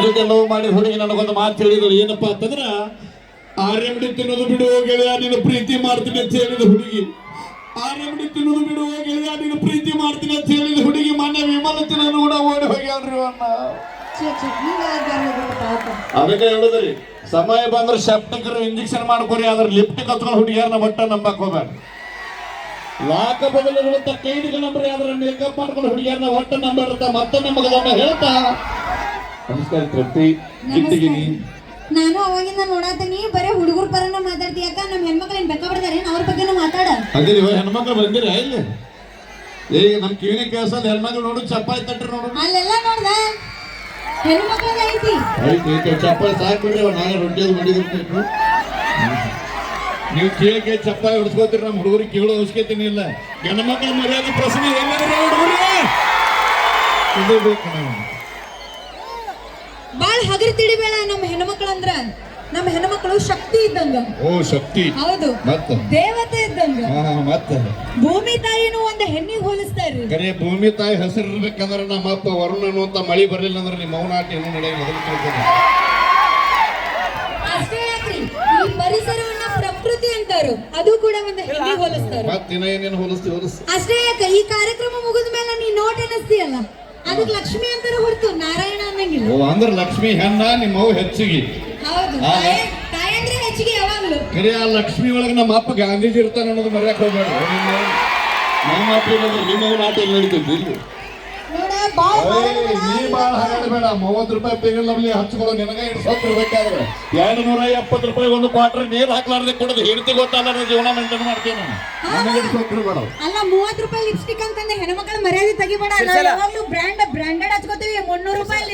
ಜೊತೆ ಲವ್ ಮಾಡಿ ಹುಡುಗಿ ನನಗೊಂದು ಮಾತು ಹೇಳಿದ್ರು. ಏನಪ್ಪಾ ಅಂತಂದ್ರ ಆರ್ಎಂಡಿ ತಿನ್ನೋದು ಬಿಡು ಗೆಳೆಯ, ನೀನು ಪ್ರೀತಿ ಮಾಡ್ತೀನಿ ಅಂತ ಹೇಳಿದ ಹುಡುಗಿ. ಆರ್ಎಂಡಿ ತಿನ್ನೋದು ಬಿಡು ಗೆಳೆಯ, ನೀನು ಪ್ರೀತಿ ಮಾಡ್ತೀನಿ ಅಂತ ಹೇಳಿದ ಹುಡುಗಿ ಮೊನ್ನೆ ವಿಮಾನത്തിന് ಕೂಡ ಓಡಿ ಹೋಗ್ಯಾಳ್ರಿ ಅಣ್ಣ. ಅದಕ್ಕೆ ಹೇಳುದ್ರಿ, ಸಮಯ ಬಂದ್ರೆ ಸೆಪ್ಟಿಕರ್ ಇಂಜೆಕ್ಷನ್ ಮಾಡ್ಕೊರಿ, ಅದ್ರ ಲಿಫ್ಟ್ ಕತ್ಕೊಂಡು ಹುಡುಗಿಯರ್ನ ಬಟ್ಟ ನಂಬಕ್ ಹೋಗ್ಬೇಡ. ಲಾಕ ಬದಲಿರುವಂತ ಕೈದಿಗೆ ನಂಬ್ರಿ, ಅದ್ರ ಮೇಕಪ್ ಮಾಡ್ಕೊಂಡು ಹುಡುಗಿಯರ್ನ ಒಟ್ಟ ನಂಬಿರ್ತ ಮತ್ತೆ ನಮಗದನ್ನ ಹೇಳ್ತಾ. ನಮಸ್ಕಾರ ತೃಪ್ತಿ, ಗಿಟ್ಟಿಗಿನಿ. ನಾನು ಅವಾಗಿಂದ ನೋಡಾತೀನಿ ಬರೇ ಹುಡುಗರ ಪರನ ಮಾತಾಡ್ತಿ. ಯಾಕ ನಮ್ಮ ಹೆಣ್ಮಕ್ಳು ಏನ್ ಬೆಕ್ಕ ಬಿಡ್ತಾರೆ, ಅವ್ರ ಬಗ್ಗೆನೂ ಮಾತಾಡ. ಅದೇ ಹೆಣ್ಮಕ್ಳು ಬಂದಿರ ಇಲ್ಲಿ? ಈಗ ನಮ್ ಕಿವಿನ ಕೇಳ್ಸೋದು ಹೆಣ್ಮಕ್ಳು ನೋಡು, ಚಪ್ಪಾಳಿ ತಟ್ರಿ ನೋಡು. ಅಲ್ಲೆಲ್ಲ ನೋಡ್ದ ಹೆಣ್ಮಕ್ಳು ಐತಿ ಚಪ್ಪಾಳಿ ಸಾಕ್ ಬಿಡ್ರಿ, ನಾಳೆ ರೊಟ್ಟಿಯದು ಮಾಡಿದಿರ್ಬೇಕು. ನೀವು ಕೇಳಿಕೆ ಚಪ್ಪಾಳಿ ಹೊಡ್ಸ್ಕೋತೀರಿ, ನಮ್ಮ ಹುಡುಗರಿಗೆ ಕೇಳೋ ಅವಶ್ಯಕತೆನೇ ಇಲ್ಲ. ಹೆಣ್ಮಕ್ಳ ಮರ್ಯಾದೆ ಪ್ರಶ್ನೆ ಎಲ್ಲಾದ್ರೂ ಹುಡುಗರಿಗೆ ಇದು ಬೇಕು. ನಾವು ಬಾಳ ಹಗರ್ ತಿಡಿಬೇಡ. ನಮ್ಮ ಹೆಣ್ಮಕ್ಳಂದ್ರ ನಮ್ಮ ಹೆಣ್ಮಕ್ಳು ಶಕ್ತಿ ಇದ್ದಂಗ. ಓ ಶಕ್ತಿ, ಹೌದು, ಮತ್ತೆ ದೇವತೆ ಇದ್ದಂಗ. ಮತ್ತೆ ಭೂಮಿ ತಾಯಿನೂ ಒಂದು ಹೆಣ್ಣಿಗೆ ಹೋಲಿಸ್ತಾರ್ರಿ. ಕರೆ ಭೂಮಿ ತಾಯಿ ಹೆಸರು ಇರ್ಬೇಕಂದ್ರೆ ನಮ್ಮ ಅಪ್ಪ ವರುಣ ಅನ್ನುವಂತ ಮಳಿ ಬರ್ಲಿಲ್ಲ ಅಂದ್ರೆ ನಿಮ್ಮ ಮೌನಾಟ ಏನು ನಡೆಯಲ್ಲ. ಅಷ್ಟೇ ಯಾಕ್ರಿ, ಈ ಪರಿಸರವನ್ನ ಪ್ರಕೃತಿ ಅಂತಾರು, ಅದು ಕೂಡ ಒಂದು ಹೆಣ್ಣಿಗೆ ಹೋಲಿಸ್ತಾರ. ಮತ್ತಿನ ಏನೇನು ಹೋಲಿಸ್ತೀವಿ. ಅಷ್ಟೇ ಯಾಕ, ಈ ಕಾರ್ಯಕ್ರಮ ಮುಗಿದ ಮೇಲೆ ನೀ ನೋಟ್ ಎನಿಸ್ತೀಯಲ್ಲ, ಅದಕ್ಕೆ ಲಕ್ಷ್ಮಿ ಅಂತಾರ ಹೊರತು ನಾರಾಯಣ ಅನ್ನಂಗಿಲ್ಲ. ಓ ಅಂದ್ರೆ ಲಕ್ಷ್ಮಿ ಹೆಣ್ಣ, ನಿಮ್ಮ ಅವು ಹೆಚ್ಚಿಗೆ. ಹೌದು, ತಾಯಿ ಅಂದ್ರೆ ಹೆಚ್ಚಿಗೆ ಯಾವಾಗ್ಲೂ. ಕರೆ ಆ ಲಕ್ಷ್ಮಿ ಒಳಗೆ ನಮ್ಮ ಅಪ್ಪ ಗಾಂಧೀಜಿ ಇರ್ತಾನೆ ಅನ್ನೋದು ಮರ್ಯಾಕ್ ಹೋಗ್ಬೇಡ. ನಮ್ಮ ಅಪ್ಪ ನಿಮ್ಮ ನಾಟ ಎಲ್ಲಿ ನಡೀತೈತಿ ಇಲ್ಲಿ? ನೀ ಬಾಳ ಹಾಗಾಡಬೇಡ. 30 ರೂಪಾಯಿ ಪೇಗಲ್ಲಿ ಹಚ್ಕೊಳ್ಳೋ ನಿನಗೆ ಇರ್ಬೇಕಾದ್ರೆ 270 ರೂಪಾಯಿ ಒಂದು ಕ್ವಾರ್ಟರ್ ನೀರು ಹಾಕ್ಲಾರ್ದೆ ಕೊಡೋದು ಹೆಂಡತಿ ಗೊತ್ತಾಗಲ್ಲ, ಜೀವನ ಮೇಂಟೈನ್ ಮಾಡ್ತೀವಿ ನಾನು. ನನಗೆ ಇರ್ಬೇಡ. ಅಲ್ಲ 30 ರೂಪಾಯಿ ಲಿಪ್ಸ್ಟಿಕ್ ಅಂತಂದ್ರೆ ಹೆಣ್ಮಕ್ಳ ಮರ್ಯಾದೆ ತೆಗಿಬೇಡ. ಯಾವಾಗ್ಲೂ ಬ್ರಾಂಡೆಡ್ ಹಚ್ಕೋತೀವಿ. 300 ರೂಪಾಯಿ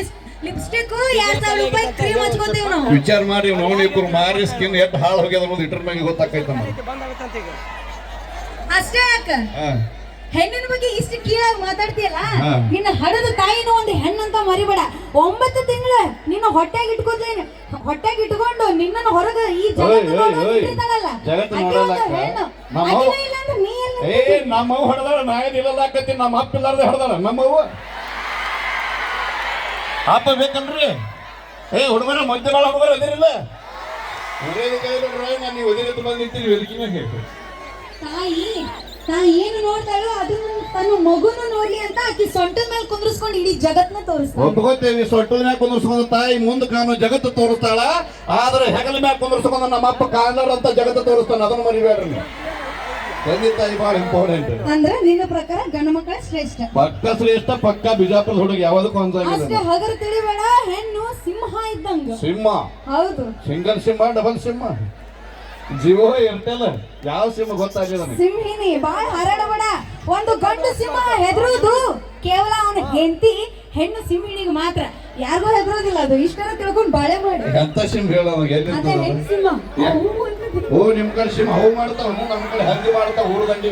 ಲಿಪ್ಸ್ಟಿಕ್, 2000 ರೂಪಾಯಿ ಕ್ರೀಮ್ ಹಚ್ಕೋತೀವಿ ನಾವು. ವಿಚಾರ ಮಾಡಿ ನೋಡಿ, ಇಬ್ಬರು ಮಾರಿ ಸ್ಕಿನ್ ಎಷ್ಟು ಹಾಳು ಹೋಗ್ಯದ ಅನ್ನೋದು ಇಟ್ರ ಮ್ಯಾಗೆ ಗೊತ್ತಾಕೈತ. ಅಷ್ಟೇ ಯಾಕ ಹೆಣ್ಣಿನ ಬಗ್ಗೆ ಇಷ್ಟು ಕೀಳಾಗಿ ಮಾತಾಡ್ತೀಯಲ್ಲ, ನಿನ್ನ ಹಡದ ತಾಯಿನೂ ಒಂದು ಹೆಣ್ಣಂತ ಮರಿಬೇಡ. 9 ತಿಂಗಳ ನಿನ್ನ ಹೊಟ್ಟೆಗೆ ಇಟ್ಕೊಂಡು ನಿನ್ನನ್ನು ಹೊರಗೆ ಈ ನಮ್ಮವ್ ಹೊಡೆದಾಳ, ನಾಯಕತ್ತಿ. ನಮ್ಮ ಅಪ್ಪ ಇಲ್ಲಾರ್ದೆ ಹೊಡೆದಾಳ ನಮ್ಮವ್ವ. ಅಪ್ಪ ಬೇಕಲ್ರಿ? ಹುಡುಗರ ಮಧ್ಯಗಳ ಹುಡುಗರು ಅದಿರಿಲ್ಲ, ನಾನು ನೀವು ಒದಿರತ್ತು ಬಂದು ನಿಂತೀವಿ ಎದಕಿನ ಹೇಳಿ. ತಾಯಿ ಏನು ನೋಡ್ತಾಳೋ ಅದನ್ನ ತನ್ನ ಮಗುನು ನೋಡ್ಲಿ ಅಂತ ಆಕಿ ಸೊಂಟದ ಮೇಲೆ ಕುಂದ್ರಿಸ್ಕೊಂಡು ಇಡೀ ಜಗತ್ನ ತೋರಿಸ್ತಾಳ. ಒಪ್ಕೋತೇವಿ, ಸೊಂಟದ ಮ್ಯಾಗ ಕುಂದ್ರಿಸ್ಕೊಂಡು ತಾಯಿ ಮುಂದೆ ಕಾಣೋ ಜಗತ್ತು ತೋರಿಸ್ತಾಳ. ಆದ್ರೆ ಹೆಗಲ ಮ್ಯಾಗ ಕುಂದ್ರಿಸ್ಕೊಂಡು ನಮ್ಮ ಅಪ್ಪ ಕಾಣಲಾರ ಅಂತ ಜಗತ್ತು ತೋರಿಸ್ತಾನ. ಅದನ್ನ ಮರಿಬೇಡ್ರಿ. ತಂದೆ ತಾಯಿ ಬಹಳ ಇಂಪಾರ್ಟೆಂಟ್. ಅಂದ್ರೆ ನಿನ್ನ ಪ್ರಕಾರ ಗಂಡು ಮಕ್ಕಳ ಶ್ರೇಷ್ಠ. ಪಕ್ಕ ಶ್ರೇಷ್ಠ, ಪಕ್ಕ ಬಿಜಾಪುರ ಹುಡುಗ ಯಾವ್ದಕ್ಕೂ ಅಷ್ಟೇ ಹಗರ ತಿಳಿಬೇಡ. ಹೆಣ್ಣು ಸಿಂಹ ಇದ್ದಂಗ. ಸಿಂಹ? ಹೌದು. ಸಿಂಗಲ್ ಸಿಂಹ, ಡಬಲ್ ಸಿಂಹ, ಜಿಯೋ ಇರ್ತಲ್ಲ, ಯಾವ ಸಿಂಹ ಗೊತ್ತಾಗಿಲ್ಲ. ಸಿಂಹಿನಿ ಬಾಳ ಹಾರಾಡಬೇಡ. ಒಂದು ಗಂಡು ಸಿಂಹ ಹೆದರುವುದು ಕೇವಲ ಅವನ ಹೆಂಡತಿ, ಹೆಣ್ಣು ಸಿಂಹಿಣಿಗೆ ಮಾತ್ರ. ಯಾರಿಗೂ ಹೆದರೋದಿಲ್ಲ. ಅದು ಇಷ್ಟರ ತಿಳ್ಕೊಂಡು ಬಾಳೆ ಮಾಡಿ. ಎಂತ ಸಿಂಹ ಹೇಳೋ? ಸಿಂಹ. ಓ ನಿಮ್ ಕಡೆ ಸಿಂಹ ಹೂ ಮಾಡ್ತಾವ, ನಮ್ ಕಡೆ ಹಂದಿ ಮಾಡ್ತಾವ. ಊರು ದಂಡಿ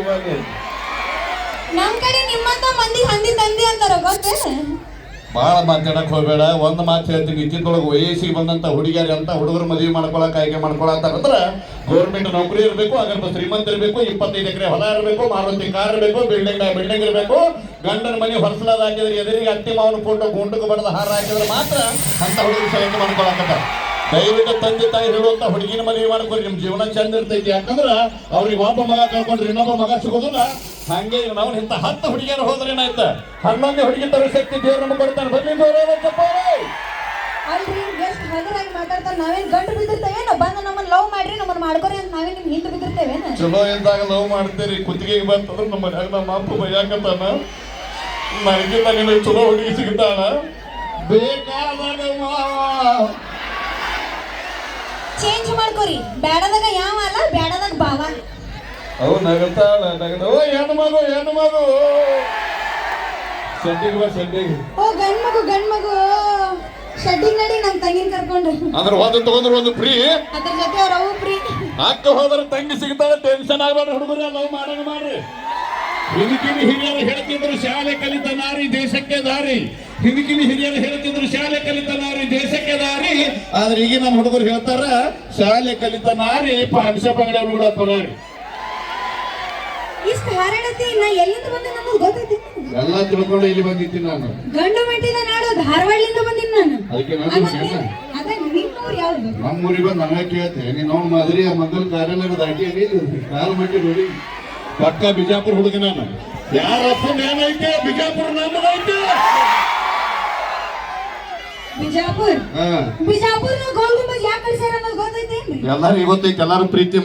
ನಮ್ ಕಡೆ ನಿಮ್ಮಂತ ಮಂದಿ ಹಂದಿ ತಂದಿ ಅಂತಾರ, ಗೊತ್ತೇನ? ಬಾಳ ಮಾತಾಡಕ್ ಹೋಗ್ಬೇಡ. ಒಂದ್ ಮಾತು ಹೇಳ್ತೀನಿ, ಇತ್ತಿನೊಳಗೆ ವಯಸ್ಸಿಗೆ ಬಂದಂತ ಹುಡುಗಿಯರು ಅಂತ ಹುಡುಗರು ಮದುವೆ ಮಾಡ್ಕೊಳಕ್ ಆಯ್ಕೆ ಮಾಡ್ಕೊಳತ್ತಾರಂದ್ರೆ ಗೌರ್ಮೆಂಟ್ ನೌಕರಿ ಇರಬೇಕು, ಅಗರ್ಭ ಶ್ರೀಮಂತ ಇರಬೇಕು, 25 ಎಕರೆ ಹೊಲ ಇರಬೇಕು, ಮಾರುತಿ ಕಾರ್ ಇರಬೇಕು, ಬಿಲ್ಡಿಂಗ್ ಇರಬೇಕು. ಗಂಡನ ಮನೆ ಹೊರಸಲಾದ ಹಾಕಿದ್ರೆ ಎದುರಿಗೆ ಅತ್ತಿ ಮಾವನ ಫೋಟೋ ಗುಂಡಕ್ಕೆ ಬಡದ ಹಾರ ಹಾಕಿದ್ರೆ ಮಾತ್ರ ಅಂತ ಹುಡುಗಿ ಸೆಲೆಕ್ಟ್ ಮಾಡ್ಕೊಳಕತ್ತ. ದಯವಿಟ್ಟು ತಂದೆ ತಾಯಿ ಹೇಳುವಂತ ಹುಡುಗಿನ ಮದುವೆ ಮಾಡ್ಕೊಂಡು ನಿಮ್ ಜೀವನ ಚಂದ ಇರ್ತೈತಿ. ಯಾಕಂದ್ರ ಅವ್ರಿಗೆ ಒಬ್ಬ ಮಗ ಕಳ್ಕೊಂಡ್ರೆ ಇನ್ನೊಬ್ಬ ಮಗ ಸಿಗೋದಿಲ್ಲ. ಹಂಗೆ ನಾವು ಇಂತ 10 ಹುಡುಗಿಯರು ಹೋದ್ರೆ ಏನಾಯ್ತ, 11 ಹುಡುಗಿ ತರ ಶಕ್ತಿ ದೇವ್ರ ನಮ್ಗೆ ಕೊಡ್ತಾನೆ. ಬರ್ಲಿ ಅಲ್ರಿ, ಎಷ್ಟು ಹಗರಾಗಿ ಮಾತಾಡ್ತಾರ. ನಾವೇನ್ ಗಂಡು ಬಿದ್ದಿರ್ತೇವೇನೋ? ಬಂದು ನಮ್ಮನ್ನ ಲವ್ ಮಾಡ್ರಿ, ನಮ್ಮನ್ನ ಮಾಡ್ಕೊರಿ ಅಂತ ನಾವೇನ್ ನಿಮ್ ಹಿಂದೆ ಬಿದ್ದಿರ್ತೇವೇನ? ಚಲೋ ಎಂದಾಗ ಲವ್ ಮಾಡ್ತೀರಿ, ಕುತ್ತಿಗೆಗೆ ಬಂತಂದ್ರೆ ನಮ್ಮ ಮನ್ಯಾಗ ನಮ್ಮ ಅಪ್ಪ ಬೈಯಾಕತ್ತಾನ. ನನಗಿಂತ ನಿಮಗೆ ಚಲೋ ಹುಡುಗಿ ಸಿಗ್ತಾನ. ಬೇಕಾದಾಗ ಚೇಂಜ್ ಮಾಡ್ಕೊರಿ. ಬ್ಯಾಡದಾಗ ಯಾವ ಅಲ್ಲ, ಬ್ಯಾಡದಾಗ ಬಾವ. ಅವು ನಗತಾಳ ಓ ಹೆಣ್ಣು ಮಗು ಶೆಡ್ಡಿಗೆ ಬಾ, ಶೆಡ್ಡಿಗೆ. ಓ ಗಂಡ್ ಮಗು ಶೆಡ್ಡಿಗೆ ನಡಿ, ನಮ್ ತಂಗಿನ ಕರ್ಕೊಂಡು. ಅಂದ್ರೆ ಒಂದು ತಗೊಂಡ್ರೆ ಒಂದು ಫ್ರೀ, ಅದ್ರ ಜೊತೆ ಅವ್ರ ಅವು ಫ್ರೀ. ಅಕ್ಕ ಹೋದ್ರೆ ತಂಗಿ ಸಿಗ್ತಾಳೆ. ಟೆನ್ಷನ್ ಆಗ್ಬೇಡ ಹುಡುಗರು, ಲವ್ ಮಾಡೋಣ ಮಾಡ್ರಿ. ಹಿಂದಿನ ಹಿರಿಯರು ಹೇಳ್ತಿದ್ರು ಶಾಲೆ ಕಲಿತ ನಾರಿ ದೇಶಕ್ಕೆ ದಾರಿ. ಹಿಂದಿನ ಹಿರಿಯರು ಹೇಳ್ತಿದ್ರು ಶಾಲೆ ಕಲಿತ ನಾರಿ ದೇಶಕ್ಕೆ ದಾರಿ. ಆದ್ರೆ ಈಗ ನಮ್ಮ ಹುಡುಗರು ಹೇಳ್ತಾರ ಶಾಲೆ ಕಲಿತ ನಾರಿ ಪಾಂಶ ಪಂಗಡ ಕೂಡ ಪರಾರಿ. ಇಷ್ಟು ಹಾರಾಡತಿ ನಾ ಎಲ್ಲಿಂದ ಬಂದೆ ನಮಗೆ ಗೊತ್ತೈತಿ. ಎಲ್ಲ ತಿಳ್ಕೊಂಡು ಇಲ್ಲಿ ಬಂದಿದ್ದೀನಿ ನಾನು. ಗಂಡು ಮೆಟ್ಟಿದ ನಾಡು ಧಾರವಾಡದಿಂದ ಬಂದಿನಿ ನಾನು. ಅದಕ್ಕೆ ಅದ ನಿನ್ನೂರು ಯಾವ್ದು? ನಮ್ಮೂರಿಗೆ ಬಂದು ನನಗೆ ಕೇಳ್ತೆ ನೀನು ಅವ್ನ ಮಾದರಿ ಆ ಮೊದಲು ಕಾರ್ಯಾಲಯದ ದಾಟಿ ಕಾಲು ಮಟ್ಟಿ ನೋಡಿ ಪಕ್ಕ ಬಿಜಾಪುರ ಹುಡುಗ ನಾನು. ಯಾರ ಅಪ್ಪನ ಏನೈತೆ ಬಿಜಾಪುರ ನಮ್ಮದೈತೆ. ಬಿಜಾಪುರ ಬಿಜಾಪುರ ಗೋಲ್ ಗುಂಬಜ್ ಯಾಕೆ ಕಳ್ಸ್ಯಾರ ಅನ್ನೋದು ಗೊತ್ತೈತೇನ್ರಿ? ಎಲ್ಲಾರು ಇವತ್ತೈತೆ ಎಲ್ಲಾರು ಪ್ರೀತಿ